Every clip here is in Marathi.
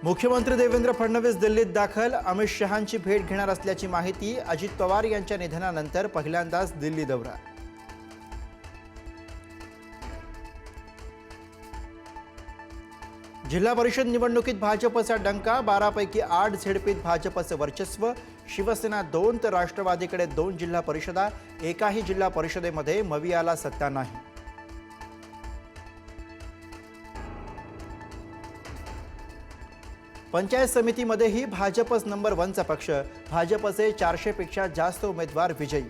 मुख्यमंत्री देवेंद्र फडणवीस दिल्लीत दाखल, अमित शहांची भेट घेणार असल्याची माहिती। अजित पवार यांच्या निधनानंतर पहिल्यांदाच दिल्ली दौरा। जिल्हा परिषद निवडणुकीत भाजपचा डंका, 12 पैकी 8 झेडपीत भाजपचं वर्चस्व। शिवसेना 2 तर राष्ट्रवादीकडे 2 जिल्हा परिषदा। एकाही जिल्हा परिषदेमध्ये मवियाला सत्ता नाही। पंचायत समितीमध्येही भाजपच नंबर 1चा पक्ष। भाजपचे 400 पेक्षा जास्त उमेदवार विजयी।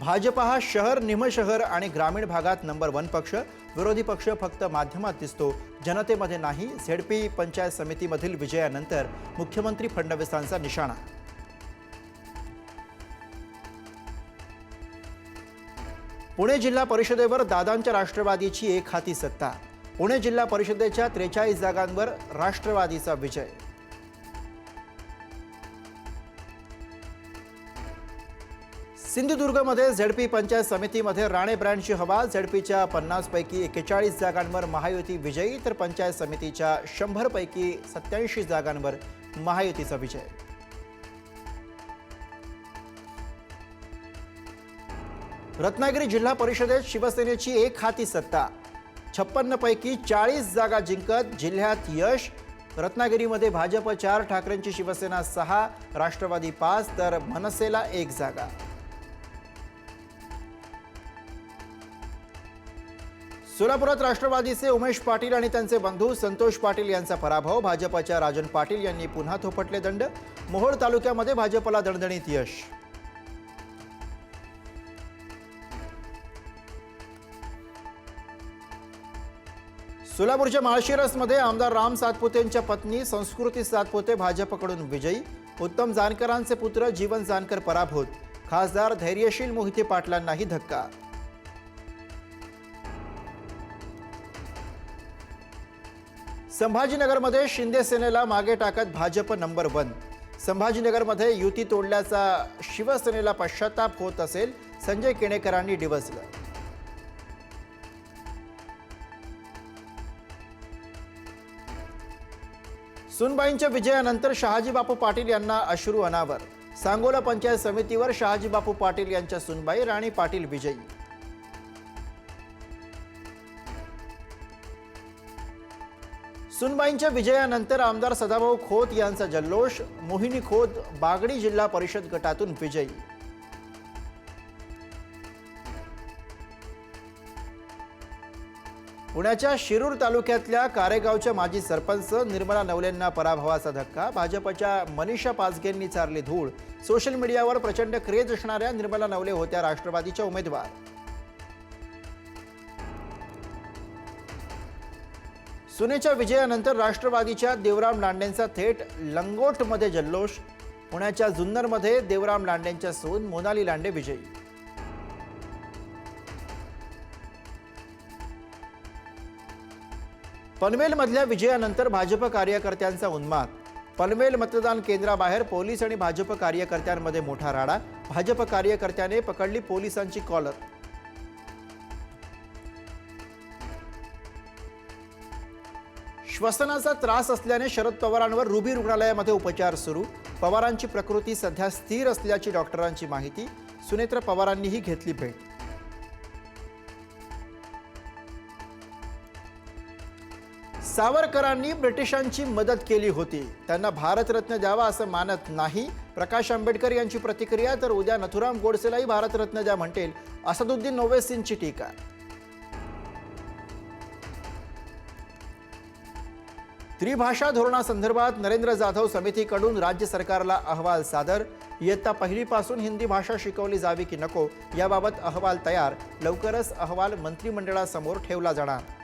भाजप हा शहर, निमशहर आणि ग्रामीण भागात नंबर 1 पक्ष। विरोधी पक्ष फक्त माध्यमात दिसतो, जनतेमध्ये नाही। झेडपी पंचायत समितीमधील विजयानंतर मुख्यमंत्री फडणवीसांचा निशाणा। पुणे जिल्हा परिषदेवर दादांच्या राष्ट्रवादीची एकहाती सत्ता। पुणे जिल्हा परिषदेच्या 43 जागांवर राष्ट्रवादीचा विजय। सिंधुदुर्गमध्ये झेडपी पंचायत समितीमध्ये राणे ब्रँडची हवा। झेडपीच्या 50 पैकी 41 जागांवर महायुती विजयी, तर पंचायत समितीच्या 100 पैकी 87 जागांवर महायुतीचा विजय। रत्नागिरी जिल्हा परिषदेत शिवसेनेची एकहाती सत्ता। 56 पैकी 40 जागा जिंकत जिल्ह्यात यश। रत्नागिरीमध्ये भाजप 4, ठाकरेंची शिवसेना 6, राष्ट्रवादी 5 तर मनसेला 1 जागा। सोलापुरात राष्ट्रवादीचे उमेश पाटील आणि त्यांचे बंधू संतोष पाटील यांचा पराभव। भाजपच्या राजन पाटील यांनी पुन्हा थोपटले दंड। मोहोळ तालुक्यामध्ये भाजपला दणदणीत यश। सोलापूरच्या माळशिरसमध्ये आमदार राम सातपुतेंच्या पत्नी संस्कृती सातपुते भाजपकडून विजयी। उत्तम जानकरांचे पुत्र जीवन जानकर पराभूत। खासदार धैर्यशील मोहिते पाटलांनाही धक्का। संभाजीनगरमध्ये शिंदे सेनेला मागे टाकत भाजप नंबर 1। संभाजीनगरमध्ये युती तोडल्याचा शिवसेनेला पश्चाताप होत असेल, संजय केणेकरांनी डिवचलं। सुनबाईंच्या विजयानंतर शहाजी बापू पाटील यांना अश्रू अनावर। सांगोला पंचायत समितीवर शहाजी बापू पाटील यांच्या सुनबाई राणी पाटील विजयी। सुनबाईंच्या विजयानंतर आमदार सदाभाऊ खोत यांचा जल्लोष। मोहिनी खोत बागडी जिल्हा परिषद गटातून विजयी। पुण्याच्या शिरूर तालुक्यातल्या कारेगावच्या माजी सरपंच निर्मला नवलेंना पराभवाचा धक्का। भाजपच्या मनीषा पाचगेंनी चारली धूळ। सोशल मीडियावर प्रचंड क्रेज असणाऱ्या निर्मला नवले होत्या राष्ट्रवादीच्या उमेदवार। सुनेच्या विजयानंतर राष्ट्रवादीच्या देवराम लांडेंचा थेट लंगोटमध्ये जल्लोष। पुण्याच्या जुन्नरमध्ये देवराम लांडेंच्या सून मोनाली लांडे विजयी। पनवेलमधल्या विजयानंतर भाजप कार्यकर्त्यांचा उन्माद। पनवेल मतदान केंद्राबाहेर पोलीस आणि भाजप कार्यकर्त्यांमध्ये मोठा राडा। भाजप कार्यकर्त्याने पकडली पोलिसांची कॉलर। श्वसनाचा त्रास असल्याने शरद पवारांवर रुबी रुग्णालयामध्ये उपचार सुरू। पवारांची प्रकृती सध्या स्थिर असल्याची डॉक्टरांची माहिती। सुनेत्र पवारांनीही घेतली भेट। सावरकरांनी ब्रिटिशांची मदत केली होती, त्यांना भारतरत्न द्यावा असं मानत नाही। प्रकाश आंबेडकर यांची प्रतिक्रिया। तर उद्या नथुराम गोडसेलाही भारतरत्न द्या म्हणतील असदुद्दीन ओवैसींची टीका। त्रिभाषा धोरणासंदर्भात नरेंद्र जाधव समितीकडून राज्य सरकारला अहवाल सादर। इयत्ता पहिलीपासून हिंदी भाषा शिकवली जावी की नको याबाबत अहवाल तयार। लवकरच अहवाल मंत्रिमंडळासमोर ठेवला जाणार।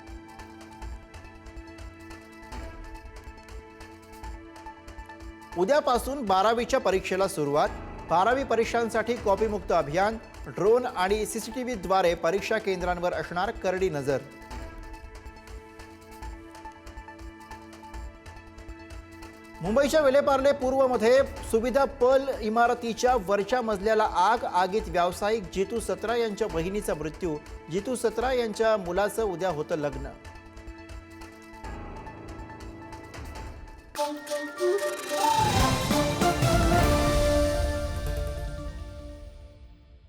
उद्यापासून 12वीच्या परीक्षेला सुरुवात। 12वी परीक्षांसाठी कॉपीमुक्त अभियान। ड्रोन आणि सीसीटीव्हीद्वारे परीक्षा केंद्रांवर असणार करडी नजर। मुंबईच्या विलेपार्ले पूर्वमध्ये सुविधा पल इमारतीच्या वरच्या मजल्याला आग. आगीत व्यावसायिक जितू सत्रा यांच्या बहिणीचा मृत्यू. जितू सत्रा यांच्या मुलाचं उद्या होतं लग्न.